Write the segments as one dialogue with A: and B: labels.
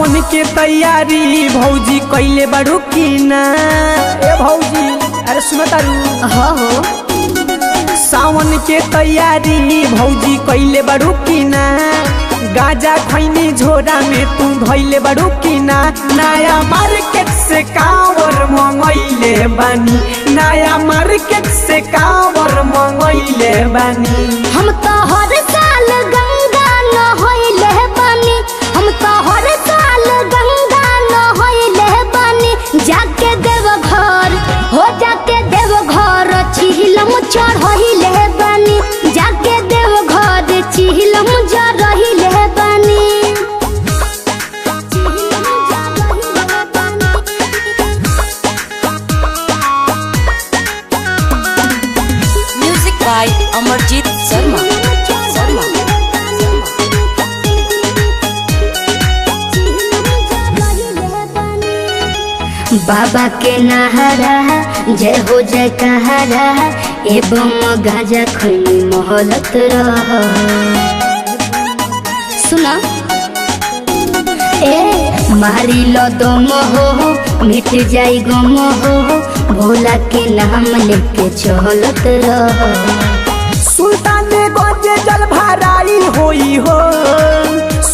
A: सावन के तैयारी भौजी कैले बड़ू की ना। ए भौजी अरे सुनो तारू
B: हो
A: सावन के तैयारी भौजी कैले बड़ू की ना। गाजा खैनी झोरा में तू धैले बड़ू की ना। नया मार्केट से कांवर मंगैले बानी, नया मार्केट से कांवर मंगैले बानी।
B: हम तो हर साल गंगा नहैले बानी, हम तो हर साल गंगा नहैले बानी। जाके देव घर हो जाके देव घर चिहिलम चढ़ैले बानी, जाके देव घर चिहिलम जरैले बानी।
C: Music by Amarjeet Sharma.
B: बाबा के नहरा जय हो जय कहरा, एवं गाजा खैनी मोहलत रह। सुना ए मारी लो दम हो मिट जाई गम हो, भोला के नाम लेके चलत रह।
A: सुल्तानगंज जल भराई होई हो,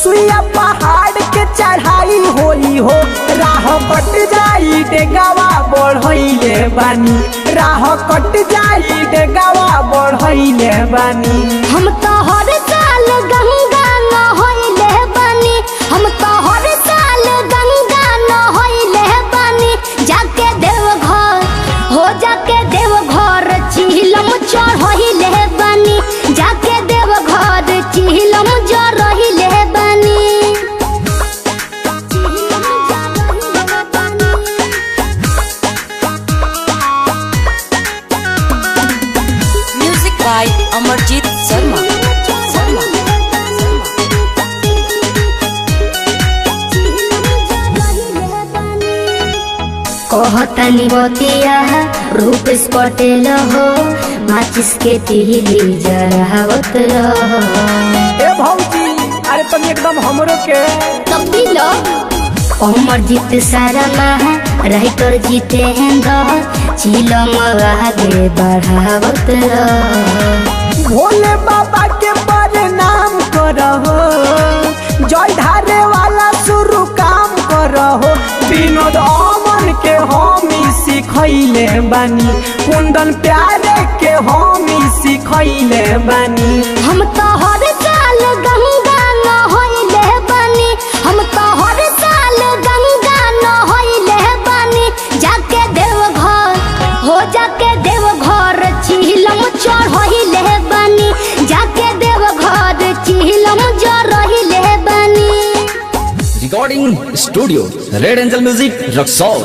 A: सुइया पहाड़ के चढ़ाई होई हो। राह कट जाई डेगावा बढ़ैले बानी, राह कट जाई डेगावा बढ़ैले बानी।
B: हम तो हर साल गंगा नहैले बानी, हम तो हर साल गंगा नहैले बानी। जाके देव घर हो जाके देव घर चिहिलम चढ़ैले बानी, जाके देव घर चिहिलम जरैले बानी।
C: Music by Amarjeet Sharma.
B: कहतनी बतिया रूप पटेल हो, माचिस के तिली जरावत रह।
A: ए भौजी अरे तुम एकदम हमरो के
B: कभी लो अमरजीत शर्मा राइटर जितेंद्र चिलम आगे बढ़ावत रह।
A: भोले बाबा के प्रणाम करहो, जल ढारे वाला शुरू काम करहो। विनोद अमन के हमी सिखैले बानी, कुंदन प्यारे के हमी सिखैले बानी।
B: हम तो हर साल गंगा नहैले बानी, हम तो हर साल गंगा नहैले बानी। जाके देव घर हो जाके देव घर चिहिलम चढ़ैले बानी, जाके देव घर चिहिलम जरैले बानी।
D: Recording studio red angel music Raxaul.